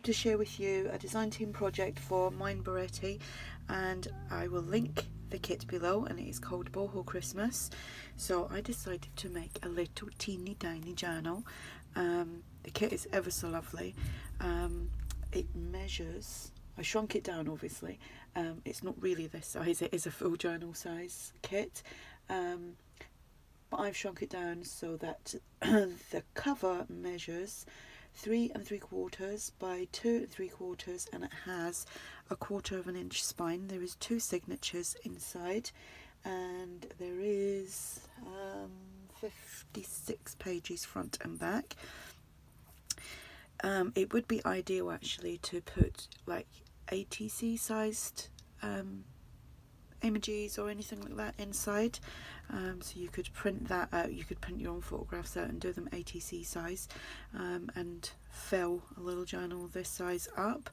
to share with you a design team project for MindBarretty, and I will link the kit below, and it is called Boho Christmas. So I decided to make a little teeny tiny journal. The kit is ever so lovely. It measures, I shrunk it down obviously, it's not really this size, it is a full journal size kit, but I've shrunk it down so that the cover measures 3 3/4 by 2 3/4, and it has 1/4 inch spine. There is 2 signatures inside, and there is 56 pages front and back. It would be ideal actually to put like ATC sized images or anything like that inside, so you could print that out, you could print your own photographs out and do them ATC size, and fill a little journal this size up.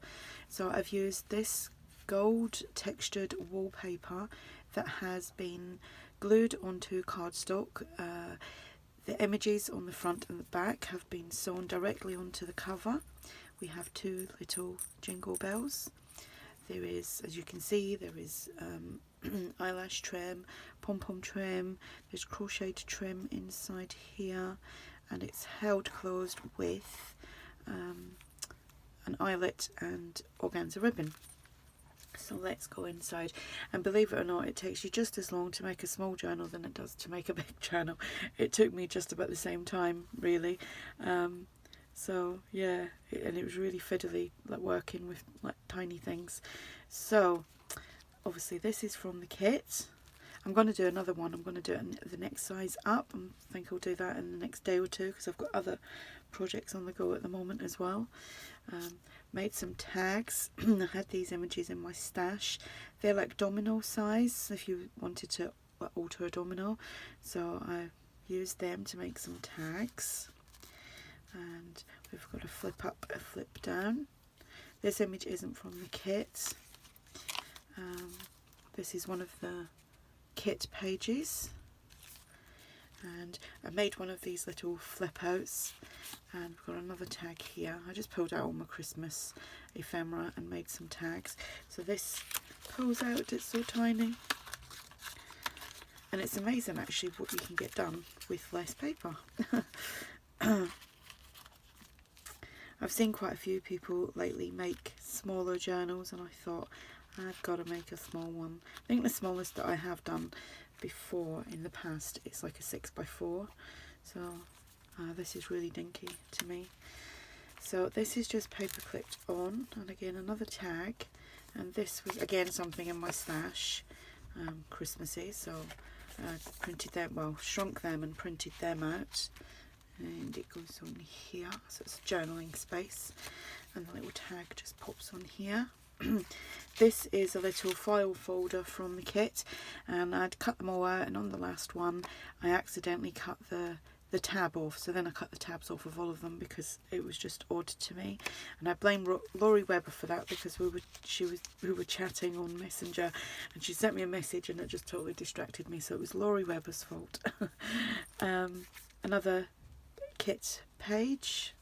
So I've used this gold textured wallpaper that has been glued onto cardstock. The images on the front and the back have been sewn directly onto the cover. We have 2 little jingle bells. There is, as you can see, there is eyelash trim, pom-pom trim, there's crocheted trim inside here, and it's held closed with an eyelet and organza ribbon. So let's go inside, and believe it or not, it takes you just as long to make a small journal than it does to make a big journal. It took me just about the same time, really. So yeah, and it was really fiddly, like working with like tiny things. So obviously this is from the kit. I'm going to do another one. I'm going to do it the next size up. I think I'll do that in the next day or two, because I've got other projects on the go at the moment as well. Made some tags. I had these images in my stash. They're like domino size if you wanted to alter a domino. So I used them to make some tags. And we've got a flip up, a flip down. This image isn't from the kit. This is one of the kit pages, and I made one of these little flip outs, and we've got another tag here. I just pulled out all my Christmas ephemera and made some tags. So this pulls out, it's so tiny, and it's amazing actually what you can get done with less paper. I've seen quite a few people lately make smaller journals, and I thought I've got to make a small one. I think the smallest that I have done before in the past is like a 6x4, so this is really dinky to me. So this is just paper clipped on, and again another tag, and this was again something in my stash, Christmassy, so I printed them, well, shrunk them and printed them out, and it goes on here, so it's a journaling space, and the little tag just pops on here. This is a little file folder from the kit, and I'd cut them all out, and on the last one I accidentally cut the tab off, so then I cut the tabs off of all of them because it was just odd to me, and I blame Laurie Webber for that, because we were chatting on Messenger and she sent me a message and it just totally distracted me, so it was Laurie Webber's fault. Another kit page.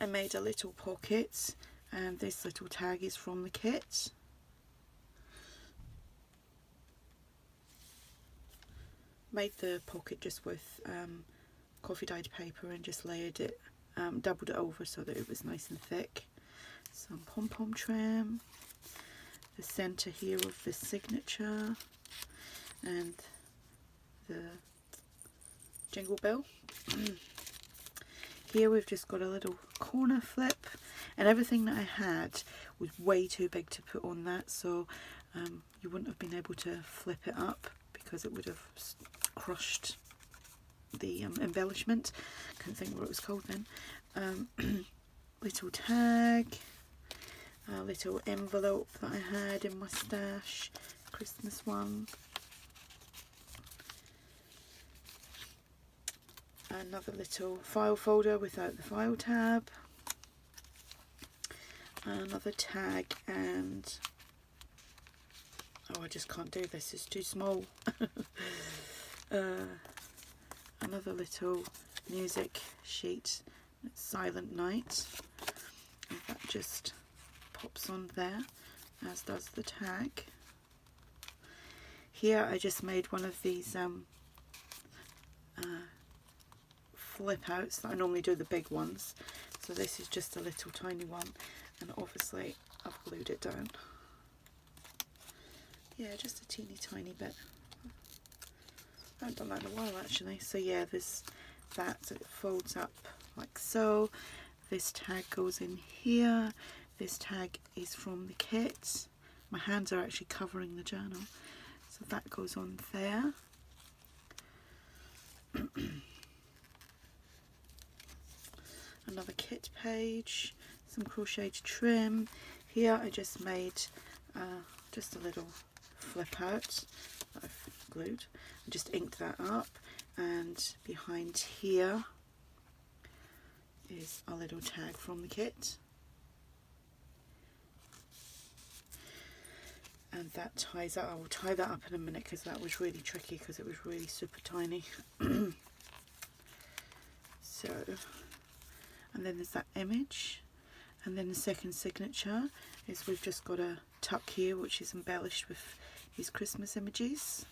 I made a little pocket, and this little tag is from the kit. Made the pocket just with coffee dyed paper and just layered it, doubled it over so that it was nice and thick. Some pom-pom trim, the centre here of the signature, and the jingle bell. Here we've just got a little corner flip, and everything that I had was way too big to put on that, so you wouldn't have been able to flip it up because it would have crushed the embellishment. Couldn't think what it was called then. Little tag, a little envelope that I had in my stash, Christmas one. Another little file folder without the file tab, another tag, and oh, I just can't do this, it's too small. Another little music sheet, Silent Night, just pops on there, as does the tag. Here I just made one of these flip outs. I normally do the big ones, so this is just a little tiny one, and obviously I've glued it down. Yeah, just a teeny tiny bit. I haven't done that in a while actually. So yeah, there's that, so it folds up like so. This tag goes in here. This tag is from the kit. My hands are actually covering the journal, so that goes on there. Another kit page, some crocheted trim. Here I just made just a little flip out that I've glued. I just inked that up, and behind here is a little tag from the kit, and that ties that. I will tie that up in a minute because that was really tricky because it was really super tiny. So, and then there's that image, and then the second signature is we've just got a tuck here which is embellished with these Christmas images.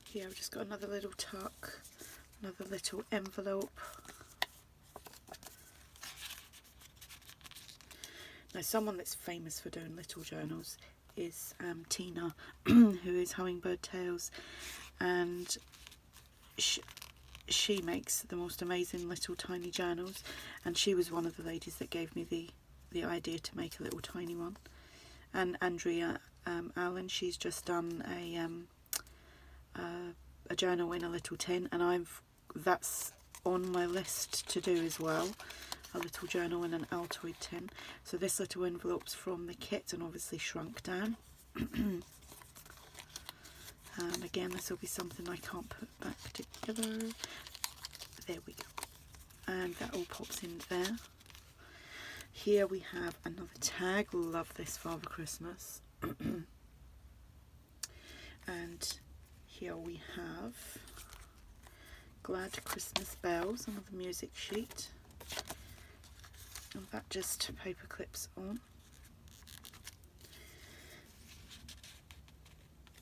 Here I've just got another little tuck, another little envelope. Now someone that's famous for doing little journals is Tina, who is Hummingbird Tales, and she makes the most amazing little tiny journals, and she was one of the ladies that gave me the idea to make a little tiny one. And Andrea Allen, she's just done a journal in a little tin, and that's on my list to do as well, a little journal in an Altoid tin. So this little envelope's from the kit and obviously shrunk down. Again, this will be something I can't put back together. There we go. And that all pops in there. Here we have another tag. Love this Father Christmas. And here we have Glad Christmas Bells, another music sheet. And that just paper clips on.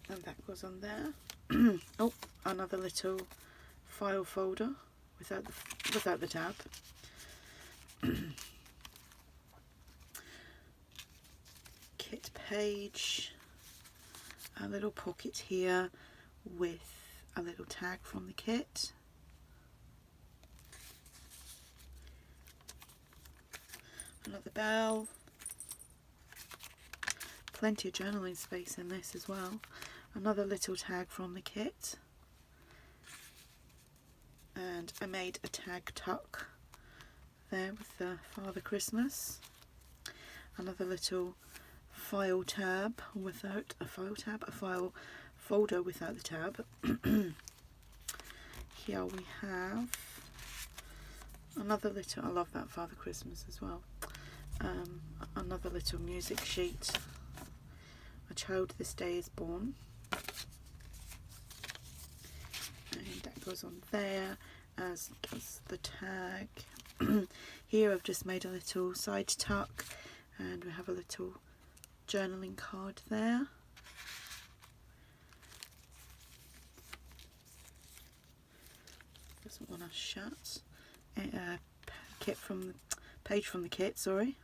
And that goes on there. Oh, another little file folder without the tab. Kit page, a little pocket here with a little tag from the kit. Another bell. Plenty of journaling space in this as well. Another little tag from the kit. And I made a tag tuck there with the Father Christmas. Another little file tab without a file tab, a file folder without the tab. Here we have another little, I love that Father Christmas as well, another little music sheet. A child this day is born. And that goes on there, as does the tag. Here I've just made a little side tuck, and we have a little journaling card there. Doesn't want to shut. Page from the kit, sorry.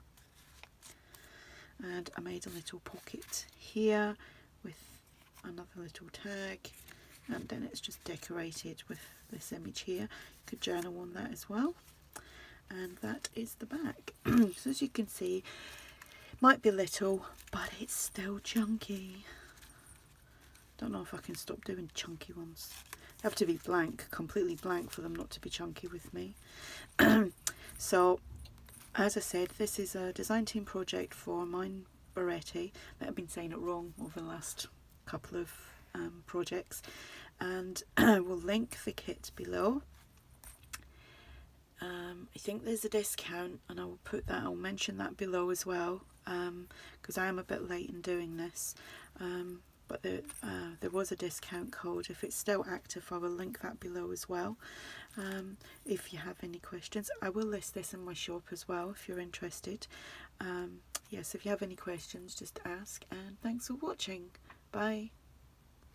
And I made a little pocket here with another little tag, and then it's just decorated with this image here. You could journal on that as well. And that is the back. So as you can see, it might be little, but it's still chunky. Don't know if I can stop doing chunky ones. They have to be blank, completely blank, for them not to be chunky with me. So, as I said, this is a design team project for MindBarretty. I've been saying it wrong over the last couple of projects, and we'll link the kit below. I think there's a discount, and I'll mention that below as well, because I am a bit late in doing this. but there was a discount code. If it's still active, I will link that below as well. If you have any questions, I will list this in my shop as well if you're interested. Yes, if you have any questions, just ask, and thanks for watching. Bye.